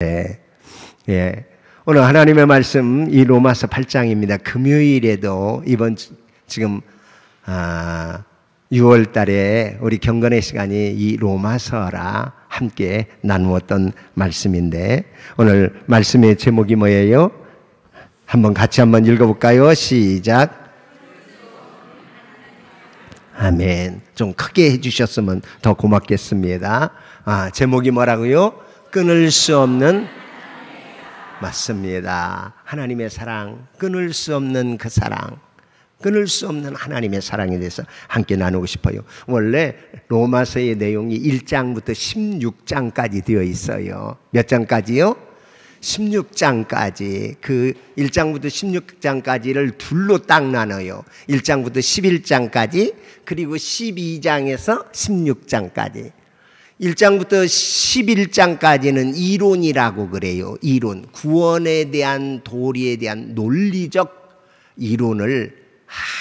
네. 예. 오늘 하나님의 말씀 이 로마서 8장입니다. 금요일에도 이번 지금 6월 달에 우리 경건의 시간이 이 로마서라 함께 나누었던 말씀인데 오늘 말씀의 제목이 뭐예요? 같이 한번 읽어볼까요? 시작. 아멘. 좀 크게 해주셨으면 더 고맙겠습니다. 제목이 뭐라고요? 끊을 수 없는, 맞습니다. 하나님의 사랑, 끊을 수 없는 그 사랑, 끊을 수 없는 하나님의 사랑에 대해서 함께 나누고 싶어요. 원래 로마서의 내용이 1장부터 16장까지 되어 있어요. 몇 장까지요? 16장까지. 그 1장부터 16장까지를 둘로 딱 나눠요. 1장부터 11장까지, 그리고 12장에서 16장까지. 1장부터 11장까지는 이론이라고 그래요. 이론. 구원에 대한 도리에 대한 논리적 이론을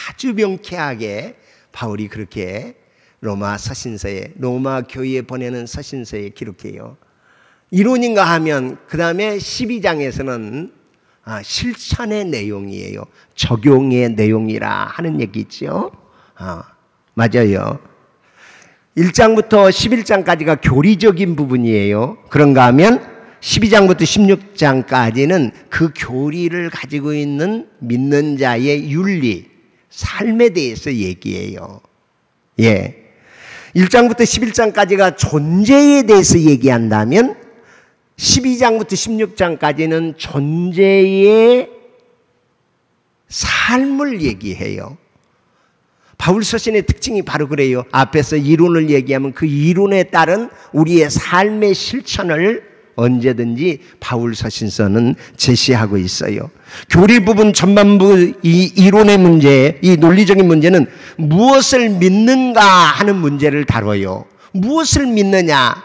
아주 명쾌하게 바울이 그렇게 로마 서신서에, 로마 교회에 보내는 서신서에 기록해요. 이론인가 하면 그 다음에 12장에서는 실천의 내용이에요. 적용의 내용이라 하는 얘기죠. 맞아요. 1장부터 11장까지가 교리적인 부분이에요. 그런가 하면 12장부터 16장까지는 그 교리를 가지고 있는 믿는 자의 윤리, 삶에 대해서 얘기해요. 예. 1장부터 11장까지가 존재에 대해서 얘기한다면 12장부터 16장까지는 존재의 삶을 얘기해요. 바울 서신의 특징이 바로 그래요. 앞에서 이론을 얘기하면 그 이론에 따른 우리의 삶의 실천을 언제든지 바울 서신서는 제시하고 있어요. 교리 부분 전반부 이 이론의 문제, 이 논리적인 문제는 무엇을 믿는가 하는 문제를 다뤄요. 무엇을 믿느냐?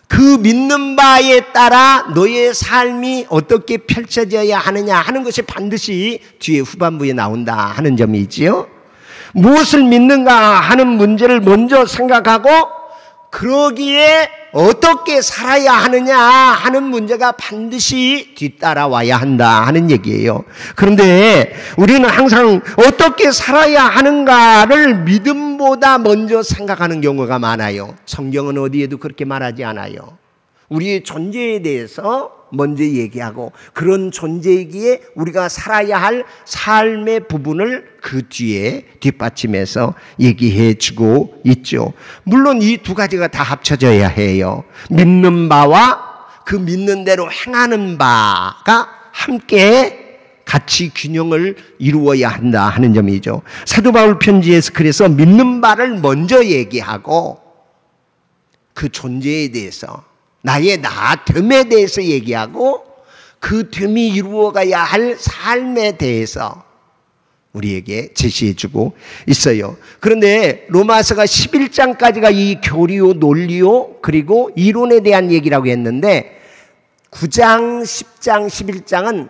그 믿는 바에 따라 너의 삶이 어떻게 펼쳐져야 하느냐 하는 것이 반드시 뒤에 후반부에 나온다 하는 점이 있지요. 무엇을 믿는가 하는 문제를 먼저 생각하고 그러기에 어떻게 살아야 하느냐 하는 문제가 반드시 뒤따라와야 한다 하는 얘기예요. 그런데 우리는 항상 어떻게 살아야 하는가를 믿음보다 먼저 생각하는 경우가 많아요. 성경은 어디에도 그렇게 말하지 않아요. 우리의 존재에 대해서 먼저 얘기하고 그런 존재이기에 우리가 살아야 할 삶의 부분을 그 뒤에 뒷받침해서 얘기해 주고 있죠. 물론 이 두 가지가 다 합쳐져야 해요. 믿는 바와 그 믿는 대로 행하는 바가 함께 같이 균형을 이루어야 한다 하는 점이죠. 사도 바울 편지에서 그래서 믿는 바를 먼저 얘기하고 그 존재에 대해서 나의 나됨에 대해서 얘기하고 그 됨이 이루어가야 할 삶에 대해서 우리에게 제시해주고 있어요. 그런데 로마서가 11장까지가 이 교리요, 논리요, 그리고 이론에 대한 얘기라고 했는데 9장, 10장, 11장은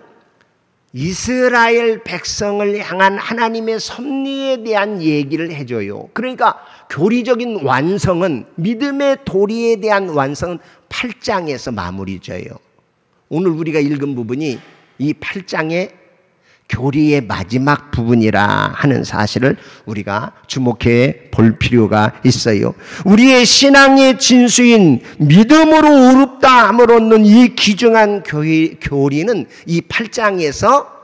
이스라엘 백성을 향한 하나님의 섭리에 대한 얘기를 해줘요. 그러니까 교리적인 완성은, 믿음의 도리에 대한 완성은 8장에서 마무리져요. 오늘 우리가 읽은 부분이 이 8장의 교리의 마지막 부분이라 하는 사실을 우리가 주목해 볼 필요가 있어요. 우리의 신앙의 진수인 믿음으로 의롭다 함을 얻는 이 귀중한 교리는 이 8장에서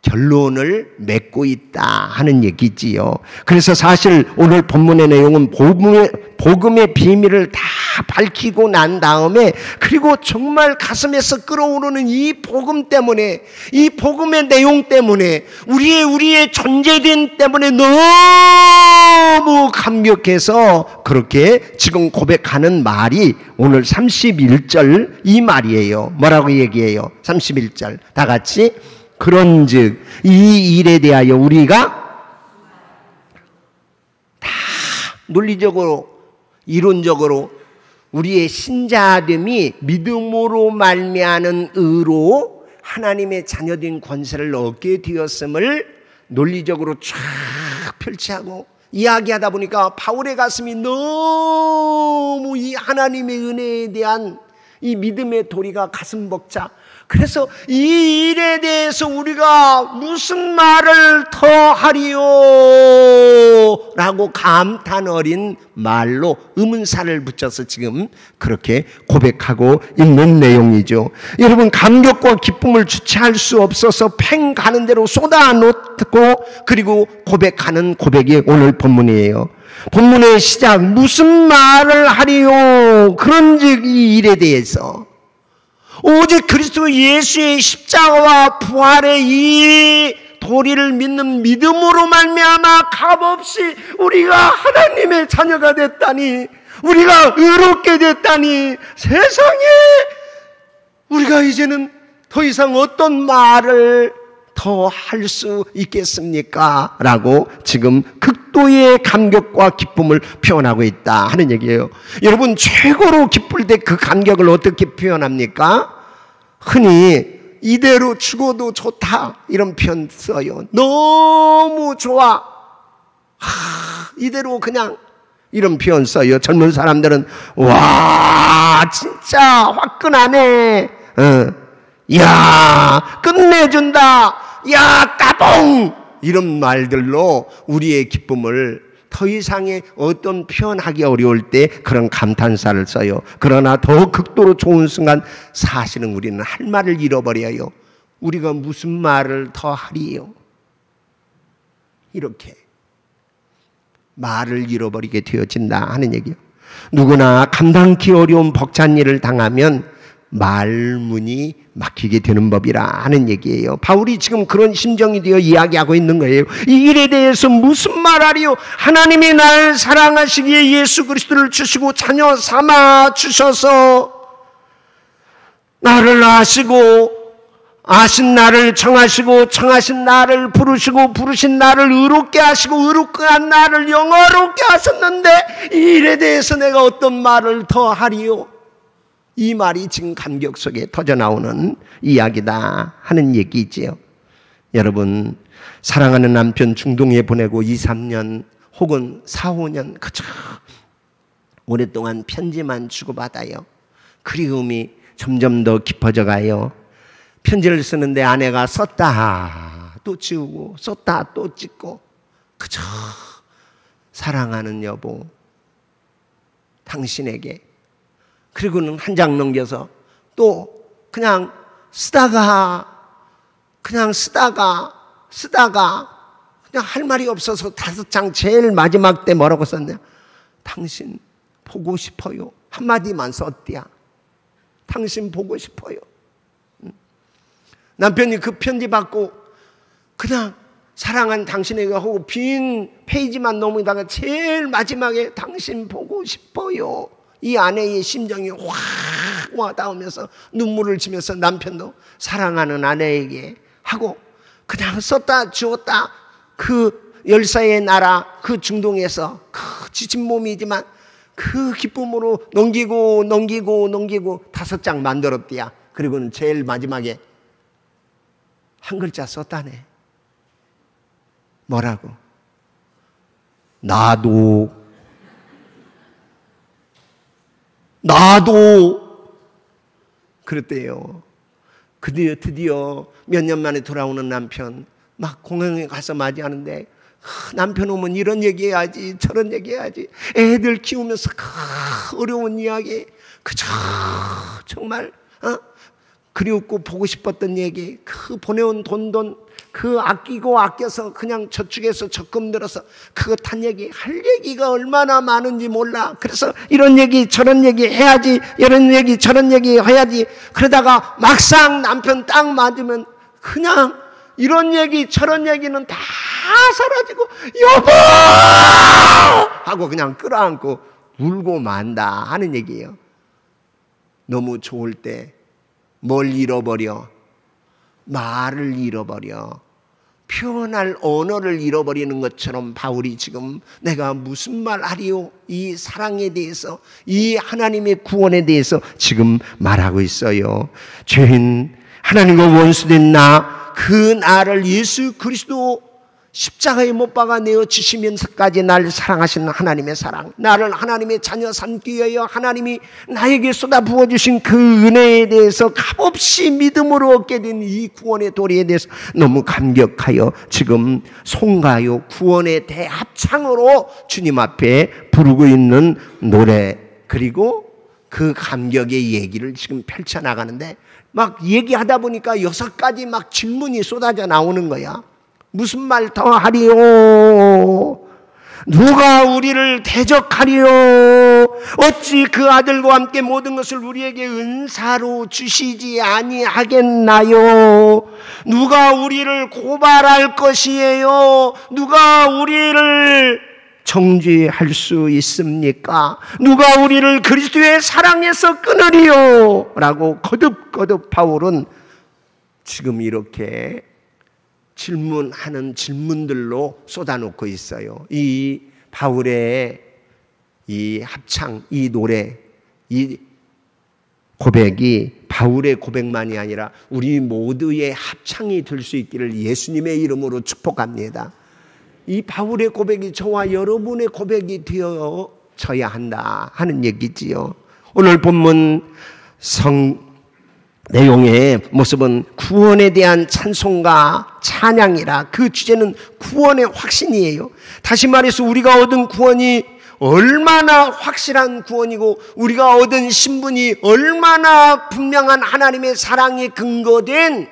결론을 맺고 있다 하는 얘기지요. 그래서 사실 오늘 본문의 내용은 복음의 비밀을 다 밝히고 난 다음에 그리고 정말 가슴에서 끓어오르는 이 복음 때문에, 이 복음의 내용 때문에 우리의 존재됨 때문에 너무 감격해서 그렇게 지금 고백하는 말이 오늘 31절 이 말이에요. 뭐라고 얘기해요? 31절 다 같이 그런즉 이 일에 대하여 우리가 다 논리적으로 이론적으로 우리의 신자됨이 믿음으로 말미암은 의로 하나님의 자녀된 권세를 얻게 되었음을 논리적으로 쫙 펼치하고 이야기하다 보니까 바울의 가슴이 너무 이 하나님의 은혜에 대한 이 믿음의 도리가 가슴 벅차. 그래서 이 일에 대해서 우리가 무슨 말을 더 하리요? 라고 감탄 어린 말로 의문사를 붙여서 지금 그렇게 고백하고 있는 내용이죠. 여러분, 감격과 기쁨을 주체할 수 없어서 팽 가는 대로 쏟아놓고 그리고 고백하는 고백이 오늘 본문이에요. 본문의 시작, 무슨 말을 하리요? 그런즉 이 일에 대해서 오직 그리스도 예수의 십자가와 부활의 이 도리를 믿는 믿음으로 말미암아 값없이 우리가 하나님의 자녀가 됐다니, 우리가 의롭게 됐다니, 세상에 우리가 이제는 더 이상 어떤 말을 더 할 수 있겠습니까? 라고 지금 극도의 감격과 기쁨을 표현하고 있다 하는 얘기예요. 여러분, 최고로 기쁠 때 그 감격을 어떻게 표현합니까? 흔히 이대로 죽어도 좋다 이런 표현 써요. 너무 좋아, 이대로 그냥 이런 표현 써요. 젊은 사람들은 와 진짜 화끈하네, 야 끝내준다, 야 까봉, 이런 말들로 우리의 기쁨을 더 이상의 어떤 표현하기 어려울 때 그런 감탄사를 써요. 그러나 더 극도로 좋은 순간 사실은 우리는 할 말을 잃어버려요. 우리가 무슨 말을 더 하리요? 이렇게 말을 잃어버리게 되어진다 하는 얘기예요. 누구나 감당기 어려운 벅찬 일을 당하면 말문이 막히게 되는 법이라 하는 얘기예요. 바울이 지금 그런 심정이 되어 이야기하고 있는 거예요. 이 일에 대해서 무슨 말하리요? 하나님이 날 사랑하시기에 예수 그리스도를 주시고 자녀 삼아 주셔서 나를 아시고 아신 나를 청하시고 청하신 나를 부르시고 부르신 나를 의롭게 하시고 의롭게 한 나를 영화롭게 하셨는데 이 일에 대해서 내가 어떤 말을 더 하리요? 이 말이 지금 감격 속에 터져나오는 이야기다 하는 얘기지요. 여러분, 사랑하는 남편 중동에 보내고 2, 3년 혹은 4, 5년 그저 오랫동안 편지만 주고받아요. 그리움이 점점 더 깊어져 가요. 편지를 쓰는데 아내가 썼다 또 지우고 썼다 또 찍고, 그저 사랑하는 여보 당신에게, 그리고는 한 장 넘겨서 또 그냥 쓰다가 그냥 할 말이 없어서 5장 제일 마지막 때 뭐라고 썼냐? 당신 보고 싶어요. 한마디만 썼디야. 당신 보고 싶어요. 남편이 그 편지 받고 그냥 사랑한 당신에게 하고 빈 페이지만 넘기다가 제일 마지막에 당신 보고 싶어요. 이 아내의 심정이 확 와닿으면서 눈물을 지면서 남편도 사랑하는 아내에게 하고 그냥 썼다 지웠다, 그 열사의 나라 그 중동에서 그 지친 몸이지만 그 기쁨으로 넘기고 5장 만들었대야. 그리고는 제일 마지막에 한 글자 썼다네. 뭐라고? 나도 그랬대요. 드디어 몇 년 만에 돌아오는 남편 막 공항에 가서 맞이하는데 남편 오면 이런 얘기해야지 저런 얘기해야지, 애들 키우면서 어려운 이야기, 그저 정말 그리웠고 보고 싶었던 얘기, 그 보내온 돈 그 아끼고 아껴서 그냥 저축해서 적금 들어서 그것 한 얘기, 할 얘기가 얼마나 많은지 몰라. 그래서 이런 얘기 저런 얘기 해야지, 이런 얘기 저런 얘기 해야지. 그러다가 막상 남편 딱 맞으면 그냥 이런 얘기 저런 얘기는 다 사라지고 여보 하고 그냥 끌어안고 울고 만다 하는 얘기예요. 너무 좋을 때 뭘 잃어버려? 말을 잃어버려. 표현할 언어를 잃어버리는 것처럼 바울이 지금 내가 무슨 말 하리요? 이 사랑에 대해서, 이 하나님의 구원에 대해서 지금 말하고 있어요. 죄인, 하나님과 원수된 나, 그 나를 예수 그리스도 십자가에 못 박아 내어 주시면서까지 날 사랑하시는 하나님의 사랑, 나를 하나님의 자녀 삼기 위하여 하나님이 나에게 쏟아 부어주신 그 은혜에 대해서 값없이 믿음으로 얻게 된 이 구원의 도리에 대해서 너무 감격하여 지금 송가요 구원의 대합창으로 주님 앞에 부르고 있는 노래, 그리고 그 감격의 얘기를 지금 펼쳐나가는데 막 얘기하다 보니까 6가지 막 질문이 쏟아져 나오는 거야. 무슨 말 더 하리요? 누가 우리를 대적하리요? 어찌 그 아들과 함께 모든 것을 우리에게 은사로 주시지 아니하겠나요? 누가 우리를 고발할 것이에요? 누가 우리를 정죄할 수 있습니까? 누가 우리를 그리스도의 사랑에서 끊으리요? 라고 거듭거듭 바울은 지금 이렇게 질문하는 질문들로 쏟아놓고 있어요. 이 바울의 이 합창, 이 노래, 이 고백이 바울의 고백만이 아니라 우리 모두의 합창이 될 수 있기를 예수님의 이름으로 축복합니다. 이 바울의 고백이 저와 여러분의 고백이 되어져야 한다 하는 얘기지요. 오늘 본문 내용의 모습은 구원에 대한 찬송과 찬양이라, 그 주제는 구원의 확신이에요. 다시 말해서 우리가 얻은 구원이 얼마나 확실한 구원이고 우리가 얻은 신분이 얼마나 분명한 하나님의 사랑에 근거된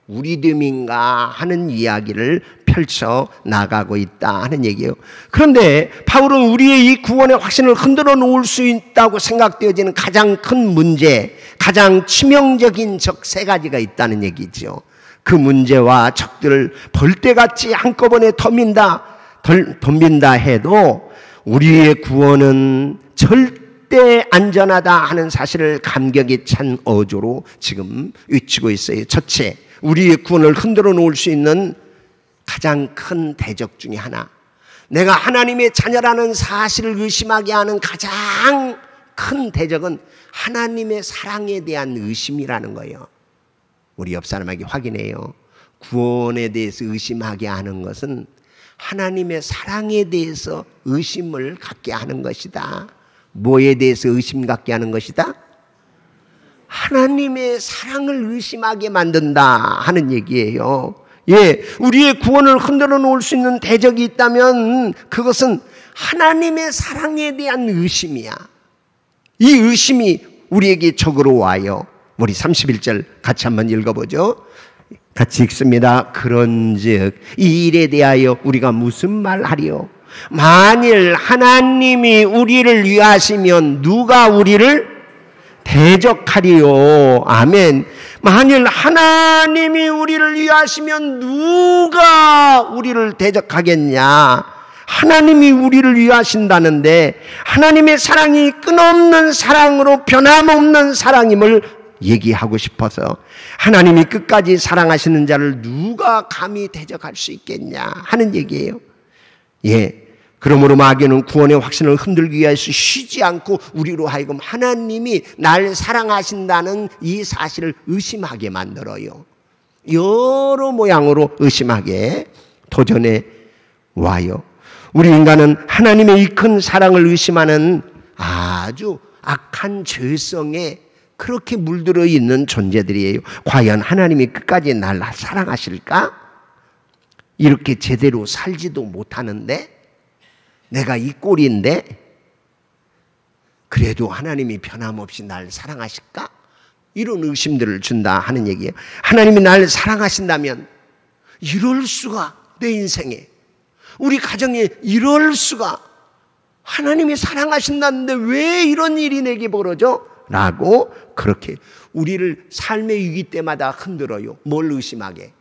우리됨인가 하는 이야기를 펼쳐 나가고 있다 하는 얘기예요. 그런데 바울은 우리의 이 구원의 확신을 흔들어 놓을 수 있다고 생각되어지는 가장 큰 문제, 가장 치명적인 적 3가지가 있다는 얘기죠. 그 문제와 적들을 벌떼같이 한꺼번에 덤빈다 해도 우리의 구원은 절대 안전하다 하는 사실을 감격에 찬 어조로 지금 외치고 있어요. 첫째, 우리의 구원을 흔들어 놓을 수 있는 가장 큰 대적 중에 하나, 내가 하나님의 자녀라는 사실을 의심하게 하는 가장 큰 대적은 하나님의 사랑에 대한 의심이라는 거예요. 우리 옆 사람에게 확인해요. 구원에 대해서 의심하게 하는 것은 하나님의 사랑에 대해서 의심을 갖게 하는 것이다. 뭐에 대해서 의심 갖게 하는 것이다? 하나님의 사랑을 의심하게 만든다 하는 얘기예요. 예, 우리의 구원을 흔들어 놓을 수 있는 대적이 있다면 그것은 하나님의 사랑에 대한 의심이야. 이 의심이 우리에게 적으로 와요. 우리 31절 같이 한번 읽어보죠. 같이 읽습니다. 그런즉 이 일에 대하여 우리가 무슨 말하리요? 만일 하나님이 우리를 위하시면 누가 우리를 대적하리요? 아멘. 만일 하나님이 우리를 위하시면 누가 우리를 대적하겠냐? 하나님이 우리를 위하신다는데 하나님의 사랑이 끊임없는 사랑으로 변함없는 사랑임을 얘기하고 싶어서, 하나님이 끝까지 사랑하시는 자를 누가 감히 대적할 수 있겠냐 하는 얘기예요. 예. 그러므로 마귀는 구원의 확신을 흔들기 위해서 쉬지 않고 우리로 하여금 하나님이 날 사랑하신다는 이 사실을 의심하게 만들어요. 여러 모양으로 의심하게 도전해 와요. 우리 인간은 하나님의 이 큰 사랑을 의심하는 아주 악한 죄성에 그렇게 물들어 있는 존재들이에요. 과연 하나님이 끝까지 날 사랑하실까? 이렇게 제대로 살지도 못하는데, 내가 이 꼴인데 그래도 하나님이 변함없이 날 사랑하실까? 이런 의심들을 준다 하는 얘기예요. 하나님이 날 사랑하신다면 이럴 수가, 내 인생에, 우리 가정에 이럴 수가, 하나님이 사랑하신다는데 왜 이런 일이 내게 벌어져? 라고 그렇게 우리를 삶의 위기 때마다 흔들어요. 뭘 의심하게?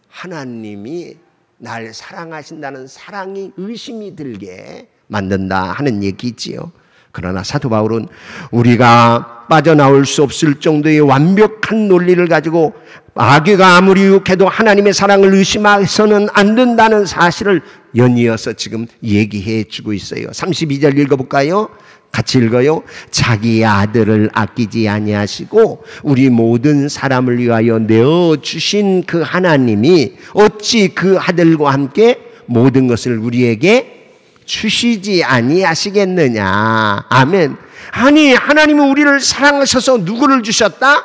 하나님이 날 사랑하신다는 사랑이 의심이 들게 만든다 하는 얘기지요. 그러나 사도 바울은 우리가 빠져나올 수 없을 정도의 완벽한 논리를 가지고 마귀가 아무리 유혹해도 하나님의 사랑을 의심해서는 안 된다는 사실을 연이어서 지금 얘기해 주고 있어요. 32절 읽어볼까요? 같이 읽어요. 자기 아들을 아끼지 아니하시고 우리 모든 사람을 위하여 내어주신 그 하나님이 어찌 그 아들과 함께 모든 것을 우리에게 주시지 아니하시겠느냐. 아멘. 아니, 하나님은 우리를 사랑하셔서 누구를 주셨다?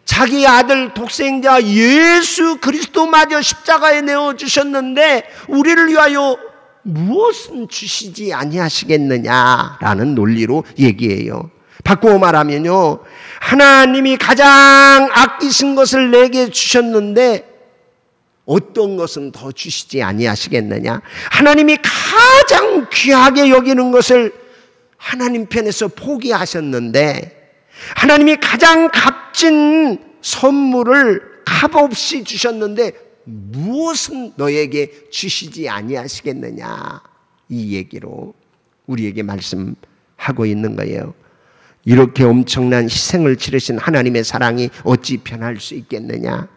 자기 아들 독생자 예수 그리스도마저 십자가에 내어주셨는데 우리를 위하여 무엇은 주시지 아니하시겠느냐라는 논리로 얘기해요. 바꾸어 말하면요, 하나님이 가장 아끼신 것을 내게 주셨는데 어떤 것은 더 주시지 아니하시겠느냐. 하나님이 가장 귀하게 여기는 것을 하나님 편에서 포기하셨는데 하나님이 가장 값진 선물을 값없이 주셨는데 무엇은 너에게 주시지 아니하시겠느냐. 이 얘기로 우리에게 말씀하고 있는 거예요. 이렇게 엄청난 희생을 치르신 하나님의 사랑이 어찌 변할 수 있겠느냐.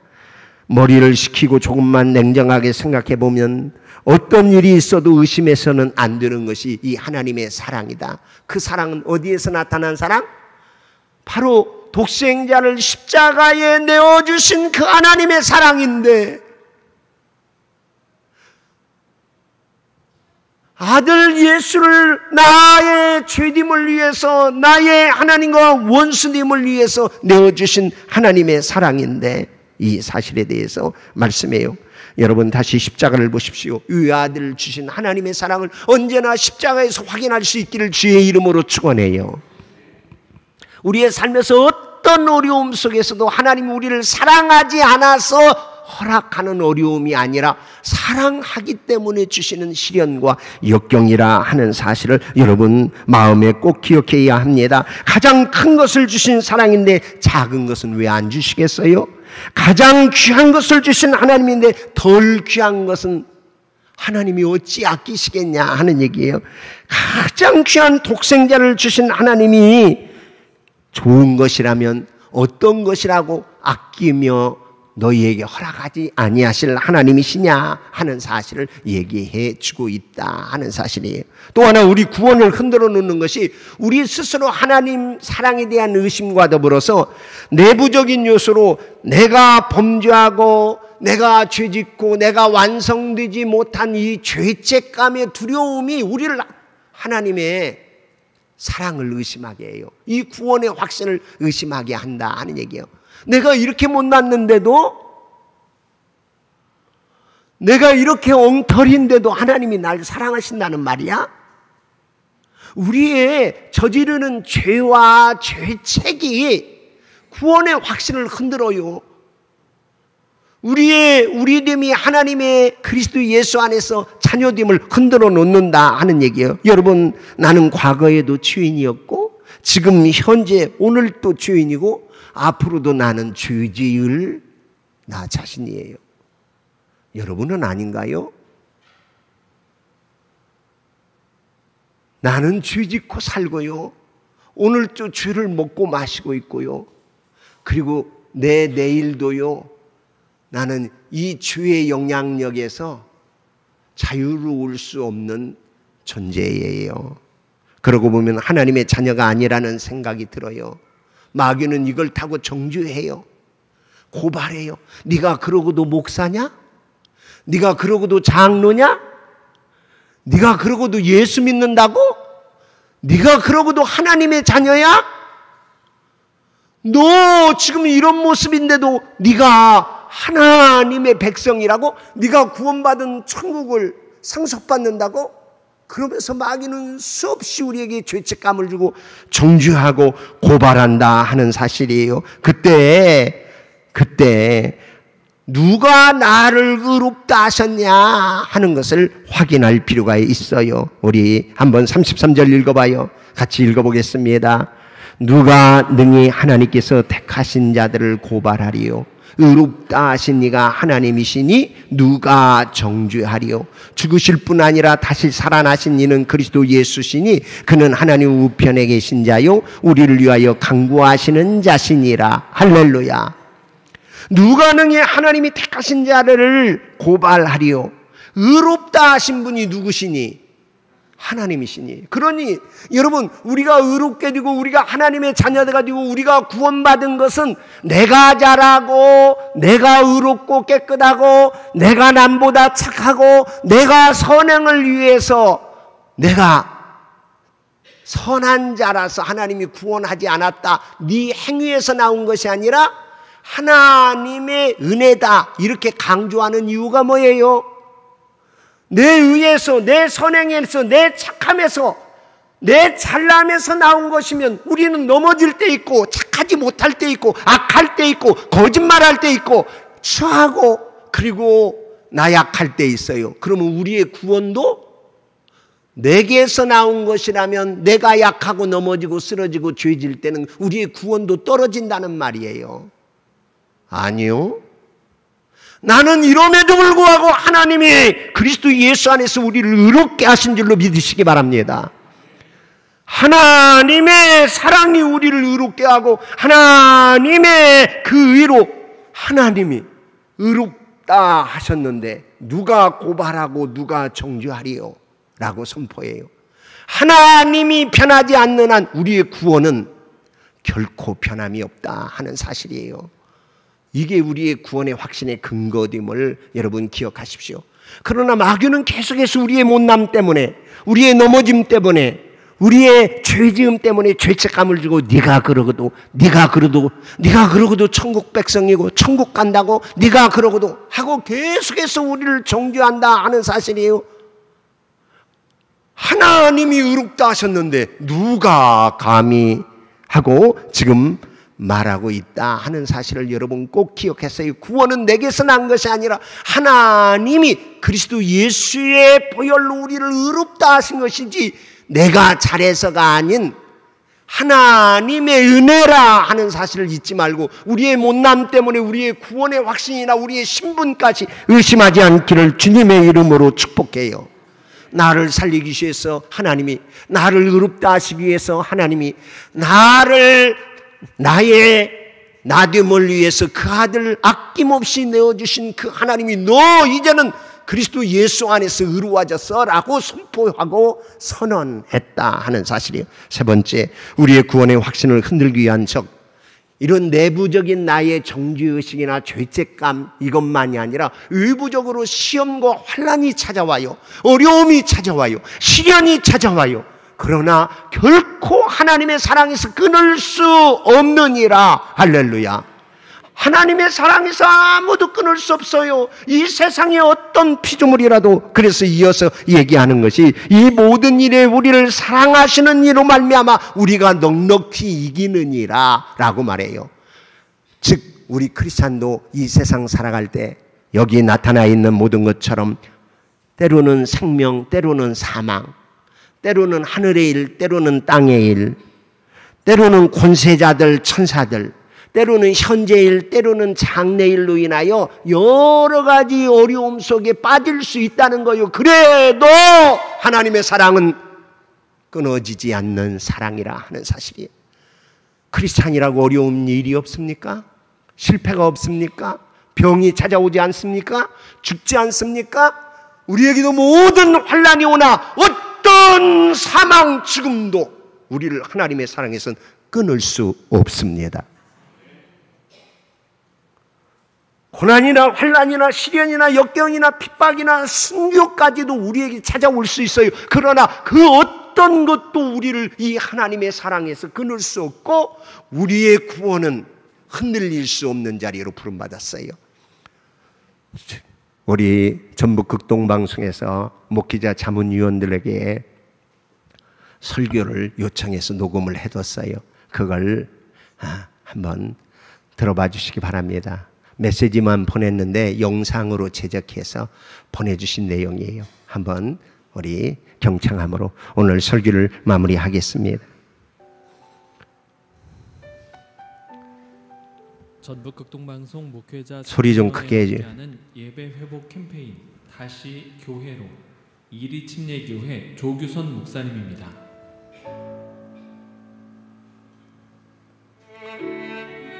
머리를 식히고 조금만 냉정하게 생각해 보면 어떤 일이 있어도 의심해서는 안 되는 것이 이 하나님의 사랑이다. 그 사랑은 어디에서 나타난 사랑? 바로 독생자를 십자가에 내어주신 그 하나님의 사랑인데 아들 예수를 나의 죄됨을 위해서 나의 하나님과 원수됨을 위해서 내어주신 하나님의 사랑인데 이 사실에 대해서 말씀해요. 여러분 다시 십자가를 보십시오. 이 아들을 주신 하나님의 사랑을 언제나 십자가에서 확인할 수 있기를 주의 이름으로 축원해요. 우리의 삶에서 어떤 어려움 속에서도 하나님이 우리를 사랑하지 않아서 허락하는 어려움이 아니라 사랑하기 때문에 주시는 시련과 역경이라 하는 사실을 여러분 마음에 꼭 기억해야 합니다. 가장 큰 것을 주신 사랑인데 작은 것은 왜 안 주시겠어요? 가장 귀한 것을 주신 하나님인데 덜 귀한 것은 하나님이 어찌 아끼시겠냐 하는 얘기예요. 가장 귀한 독생자를 주신 하나님이 좋은 것이라면 어떤 것이라고 아끼며 너희에게 허락하지 아니하실 하나님이시냐 하는 사실을 얘기해 주고 있다 하는 사실이에요. 또 하나 우리 구원을 흔들어 놓는 것이 우리 스스로 하나님 사랑에 대한 의심과 더불어서 내부적인 요소로 내가 범죄하고 내가 죄짓고 내가 완성되지 못한 이 죄책감의 두려움이 우리를 하나님의 사랑을 의심하게 해요. 이 구원의 확신을 의심하게 한다 하는 얘기예요. 내가 이렇게 못났는데도, 내가 이렇게 엉터리인데도 하나님이 날 사랑하신다는 말이야? 우리의 저지르는 죄와 죄책이 구원의 확신을 흔들어요. 우리됨이 하나님의 그리스도 예수 안에서 자녀됨을 흔들어 놓는다 하는 얘기예요. 여러분, 나는 과거에도 죄인이었고 지금 현재 오늘 또 죄인이고 앞으로도 나는 죄 지을 나 자신이에요. 여러분은 아닌가요? 나는 죄 짓고 살고요. 오늘도 죄를 먹고 마시고 있고요. 그리고 내 내일도요. 나는 이 죄의 영향력에서 자유로울 수 없는 존재예요. 그러고 보면 하나님의 자녀가 아니라는 생각이 들어요. 마귀는 이걸 타고 정죄해요. 고발해요. 네가 그러고도 목사냐? 네가 그러고도 장로냐? 네가 그러고도 예수 믿는다고? 네가 그러고도 하나님의 자녀야? 너 지금 이런 모습인데도 네가 하나님의 백성이라고? 네가 구원받은 천국을 상속받는다고? 그러면서 마귀는 수없이 우리에게 죄책감을 주고 정죄하고 고발한다 하는 사실이에요. 그때 누가 나를 의롭다 하셨냐 하는 것을 확인할 필요가 있어요. 우리 한번 33절 읽어봐요. 같이 읽어보겠습니다. 누가 능히 하나님께서 택하신 자들을 고발하리요? 의롭다 하신 이가 하나님이시니 누가 정죄하리요? 죽으실 뿐 아니라 다시 살아나신 이는 그리스도 예수시니 그는 하나님 우편에 계신 자요 우리를 위하여 간구하시는 자시니라. 할렐루야. 누가 능히 하나님이 택하신 자들을 고발하리요? 의롭다 하신 분이 누구시니? 하나님이시니. 그러니 여러분, 우리가 의롭게 되고 우리가 하나님의 자녀가 되고 우리가 구원받은 것은 내가 잘하고 내가 의롭고 깨끗하고 내가 남보다 착하고 내가 선행을 위해서 내가 선한 자라서 하나님이 구원하지 않았다, 네 행위에서 나온 것이 아니라 하나님의 은혜다, 이렇게 강조하는 이유가 뭐예요? 내 의에서, 내 선행에서, 내 착함에서, 내 잘남에서 나온 것이면 우리는 넘어질 때 있고 착하지 못할 때 있고 악할 때 있고 거짓말할 때 있고 추하고 그리고 나약할 때 있어요. 그러면 우리의 구원도 내게서 나온 것이라면 내가 약하고 넘어지고 쓰러지고 죄질 때는 우리의 구원도 떨어진다는 말이에요. 아니요. 나는 이럼에도 불구하고 하나님이 그리스도 예수 안에서 우리를 의롭게 하신 줄로 믿으시기 바랍니다. 하나님의 사랑이 우리를 의롭게 하고 하나님의 그 의로 하나님이 의롭다 하셨는데 누가 고발하고 누가 정죄하리요? 라고 선포해요. 하나님이 변하지 않는 한 우리의 구원은 결코 변함이 없다 하는 사실이에요. 이게 우리의 구원의 확신의 근거됨을 여러분 기억하십시오. 그러나 마귀는 계속해서 우리의 못남 때문에, 우리의 넘어짐 때문에, 우리의 죄지음 때문에 죄책감을 주고 네가 그러고도 천국 백성이고 천국 간다고 네가 그러고도 하고 계속해서 우리를 정죄한다 하는 사실이에요. 하나님이 의롭다 하셨는데 누가 감히 하고 지금 말하고 있다 하는 사실을 여러분 꼭 기억했어요. 구원은 내게서 난 것이 아니라 하나님이 그리스도 예수의 보혈로 우리를 의롭다 하신 것이지 내가 잘해서가 아닌 하나님의 은혜라 하는 사실을 잊지 말고 우리의 못남 때문에 우리의 구원의 확신이나 우리의 신분까지 의심하지 않기를 주님의 이름으로 축복해요. 나를 살리기 위해서 하나님이, 나를 의롭다 하시기 위해서 하나님이 나의 나됨을 위해서 그 아들 아낌없이 내어주신 그 하나님이 너 이제는 그리스도 예수 안에서 의로워졌어 라고 선포하고 선언했다 하는 사실이에요. 세 번째, 우리의 구원의 확신을 흔들기 위한 이런 내부적인 나의 정죄의식이나 죄책감 이것만이 아니라 외부적으로 시험과 환난이 찾아와요. 어려움이 찾아와요. 시련이 찾아와요. 그러나 결코 하나님의 사랑에서 끊을 수 없느니라. 할렐루야. 하나님의 사랑에서 아무도 끊을 수 없어요. 이 세상의 어떤 피조물이라도. 그래서 이어서 얘기하는 것이 이 모든 일에 우리를 사랑하시는 이로 말미암아 우리가 넉넉히 이기느니라 라고 말해요. 즉 우리 크리스찬도 이 세상 살아갈 때 여기 나타나 있는 모든 것처럼 때로는 생명, 때로는 사망, 때로는 하늘의 일, 때로는 땅의 일, 때로는 권세자들, 천사들, 때로는 현재일, 때로는 장래일로 인하여 여러 가지 어려움 속에 빠질 수 있다는 거예요. 그래도 하나님의 사랑은 끊어지지 않는 사랑이라 하는 사실이에요. 크리스찬이라고 어려운 일이 없습니까? 실패가 없습니까? 병이 찾아오지 않습니까? 죽지 않습니까? 우리에게도 모든 환난이 오나 어떤 사망, 죽음도 우리를 하나님의 사랑에서는 끊을 수 없습니다. 고난이나 환난이나 시련이나 역경이나 핍박이나 순교까지도 우리에게 찾아올 수 있어요. 그러나 그 어떤 것도 우리를 이 하나님의 사랑에서 끊을 수 없고 우리의 구원은 흔들릴 수 없는 자리로 부름받았어요. 우리 전북 극동방송에서 목회자 자문위원들에게 설교를 요청해서 녹음을 해뒀어요. 그걸 한번 들어봐 주시기 바랍니다. 메시지만 보냈는데 영상으로 제작해서 보내주신 내용이에요. 한번 우리 경청함으로 오늘 설교를 마무리하겠습니다. 전북 극동방송 목회자 소리 좀 크게 해줘. 예배 회복 캠페인 다시 교회로 이리침례교회 조규선 목사님입니다.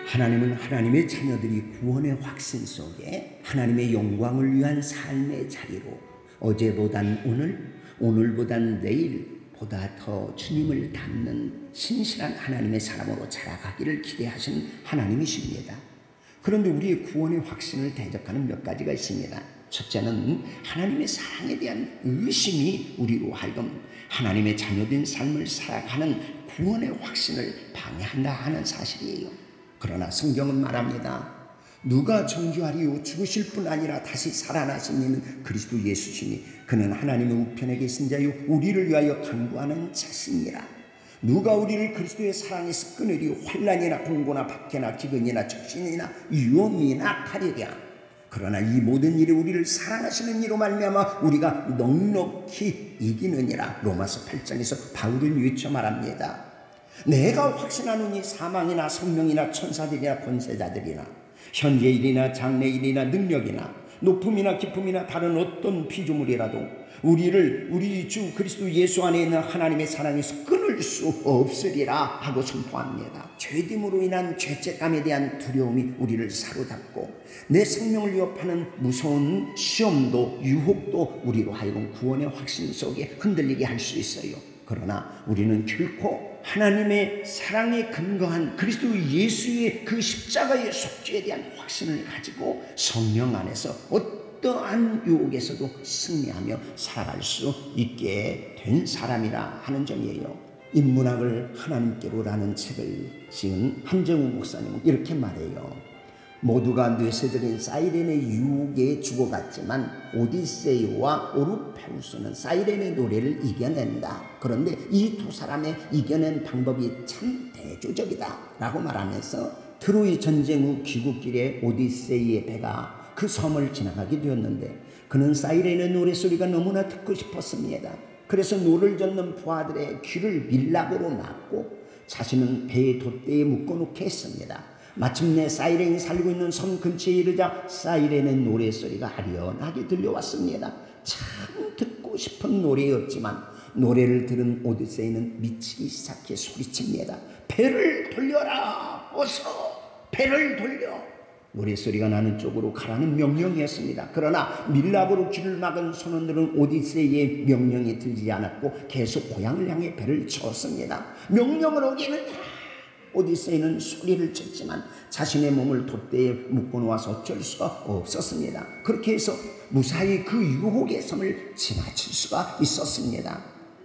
하나님은 하나님의 자녀들이 구원의 확신 속에 하나님의 영광을 위한 삶의 자리로 어제보단 오늘, 오늘보단 내일보다 더 주님을 닮는 신실한 하나님의 사람으로 자라가기를 기대하신 하나님이십니다. 그런데 우리의 구원의 확신을 대적하는 몇 가지가 있습니다. 첫째는 하나님의 사랑에 대한 의심이 우리로 하여금 하나님의 자녀된 삶을 살아가는 구원의 확신을 방해한다 하는 사실이에요. 그러나 성경은 말합니다. 누가 정죄하리요? 죽으실 뿐 아니라 다시 살아나신 이는 그리스도 예수시니 그는 하나님의 우편에 계신 자요 우리를 위하여 간구하는 자신이라. 누가 우리를 그리스도의 사랑에서 끊으리요? 환난이나 공고나 박해나 기근이나 적신이나 위험이나 칼이랴. 그러나 이 모든 일이 우리를 사랑하시는 이로 말미암아 우리가 넉넉히 이기느니라. 로마서 8장에서 바울은 외쳐 말합니다. 내가 확신하노니 사망이나 생명이나 천사들이나 권세자들이나 현재 일이나 장래 일이나 능력이나 높음이나 기쁨이나 다른 어떤 피조물이라도 우리를 우리 주 그리스도 예수 안에 있는 하나님의 사랑에서 끊을 수 없으리라 하고 선포합니다. 죄됨으로 인한 죄책감에 대한 두려움이 우리를 사로잡고 내 생명을 위협하는 무서운 시험도 유혹도 우리로 하여금 구원의 확신 속에 흔들리게 할 수 있어요. 그러나 우리는 결코 하나님의 사랑에 근거한 그리스도 예수의 그 십자가의 속죄에 대한 확신을 가지고 성령 안에서 어떠한 유혹에서도 승리하며 살아갈 수 있게 된 사람이라 하는 점이에요. 인문학을 하나님께로라는 책을 지은 한정우 목사님은 이렇게 말해요. 모두가 뇌세적인 사이렌의 유혹에 죽어갔지만 오디세이와 오르페우스는 사이렌의 노래를 이겨낸다. 그런데 이 두 사람의 이겨낸 방법이 참 대조적이다 라고 말하면서 트로이 전쟁 후 귀국길에 오디세이의 배가 그 섬을 지나가게 되었는데 그는 사이렌의 노래소리가 너무나 듣고 싶었습니다. 그래서 노를 젓는 부하들의 귀를 밀랍으로 막고 자신은 배의 돛대에 묶어놓게 했습니다. 마침내 사이렌이 살고 있는 섬 근처에 이르자 사이렌의 노래소리가 아련하게 들려왔습니다. 참 듣고 싶은 노래였지만 노래를 들은 오디세이는 미치기 시작해 소리칩니다. 배를 돌려라! 어서 배를 돌려! 노래소리가 나는 쪽으로 가라는 명령이었습니다. 그러나 밀랍으로 길을 막은 선원들은 오디세이의 명령이 들리지 않았고 계속 고향을 향해 배를 쳤습니다. 명령을 어기느냐? 오디세이는 소리를 쳤지만 자신의 몸을 돛대에 묶어놓아서 어쩔 수가 없었습니다. 그렇게 해서 무사히 그 유혹의 섬을 지나칠 수가 있었습니다.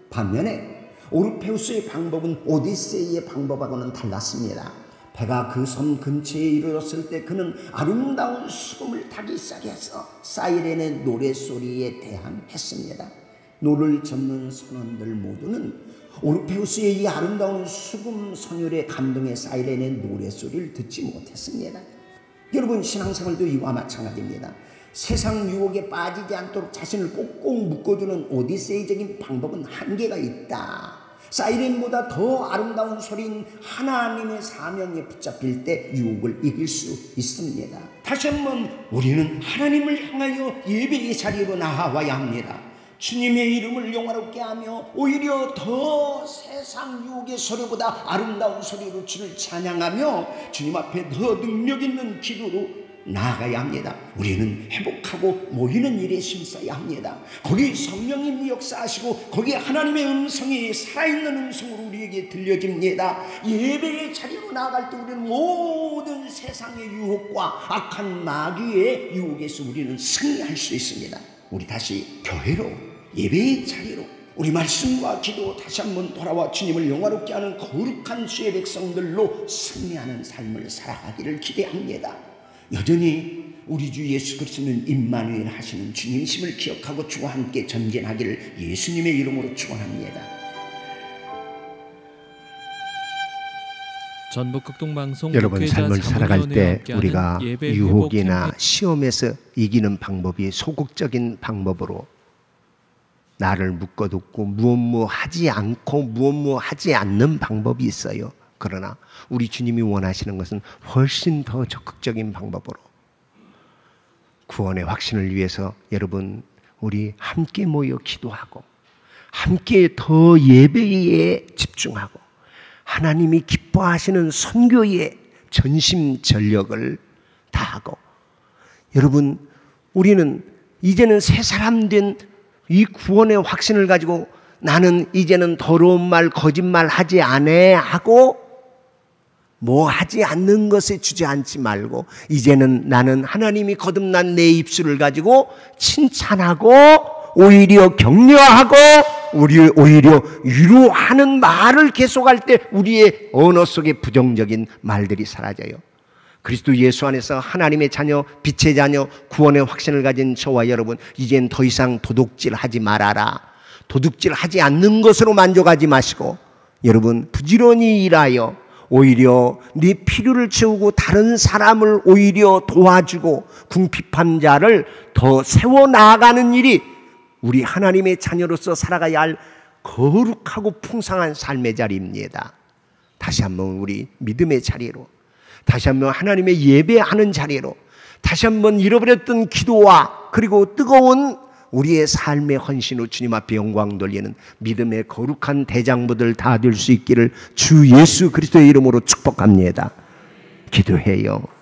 반면에 오르페우스의 방법은 오디세이의 방법하고는 달랐습니다. 배가 그 섬 근처에 이르렀을 때 그는 아름다운 수금을 타기 시작해서 사이렌의 노래소리에 대항했습니다. 노를 젓는 선원들 모두는 오르페우스의 이 아름다운 수금 선율에 감동해 사이렌의 노래소리를 듣지 못했습니다. 여러분 신앙생활도 이와 마찬가지입니다. 세상 유혹에 빠지지 않도록 자신을 꼭꼭 묶어두는 오디세이적인 방법은 한계가 있다. 사이렌보다 더 아름다운 소리인 하나님의 사명에 붙잡힐 때 유혹을 이길 수 있습니다. 다시 한번 우리는 하나님을 향하여 예배의 자리로 나아와야 합니다. 주님의 이름을 영화롭게 하며 오히려 더 세상 유혹의 소리보다 아름다운 소리로 주를 찬양하며 주님 앞에 더 능력 있는 기도로 나아가야 합니다. 우리는 회복하고 모이는 일에 힘써야 합니다. 거기 성령님이 역사하시고 거기에 하나님의 음성이 살아있는 음성으로 우리에게 들려집니다. 예배의 자리로 나아갈 때 우리는 모든 세상의 유혹과 악한 마귀의 유혹에서 우리는 승리할 수 있습니다. 우리 다시 교회로 예배의 자리로 우리 말씀과 기도 다시 한번 돌아와 주님을 영화롭게 하는 거룩한 주의 백성들로 승리하는 삶을 살아가기를 기대합니다. 여전히 우리 주 예수 그리스도는 임마누엘 하시는 주님심을 기억하고 주와 함께 전진하기를 예수님의 이름으로 축원합니다. 전북극동방송 여러분 삶을 살아갈 때 우리가 유혹이나 시험에서 이기는 방법이 소극적인 방법으로 나를 묶어두고 무엇 하지 않고 무엇 하지 않는 방법이 있어요. 그러나 우리 주님이 원하시는 것은 훨씬 더 적극적인 방법으로 구원의 확신을 위해서 여러분 우리 함께 모여 기도하고 함께 더 예배에 집중하고 하나님이 기뻐하시는 선교에 전심전력을 다하고 여러분 우리는 이제는 새 사람 된 이 구원의 확신을 가지고 나는 이제는 더러운 말, 거짓말 하지 않아 하고 뭐 하지 않는 것에 주저앉지 말고 이제는 나는 하나님이 거듭난 내 입술을 가지고 칭찬하고 오히려 격려하고 오히려 위로하는 말을 계속할 때 우리의 언어 속에 부정적인 말들이 사라져요. 그리스도 예수 안에서 하나님의 자녀, 빛의 자녀, 구원의 확신을 가진 저와 여러분, 이젠 더 이상 도둑질 하지 말아라. 도둑질 하지 않는 것으로 만족하지 마시고 여러분 부지런히 일하여 오히려 네 필요를 채우고 다른 사람을 오히려 도와주고 궁핍한 자를 더 세워나가는 일이 우리 하나님의 자녀로서 살아가야 할 거룩하고 풍성한 삶의 자리입니다. 다시 한번 우리 믿음의 자리로, 다시 한번 하나님의 예배하는 자리로, 다시 한번 잃어버렸던 기도와 그리고 뜨거운 우리의 삶의 헌신으로 주님 앞에 영광 돌리는 믿음의 거룩한 대장부들 다 될 수 있기를 주 예수 그리스도의 이름으로 축복합니다. 기도해요.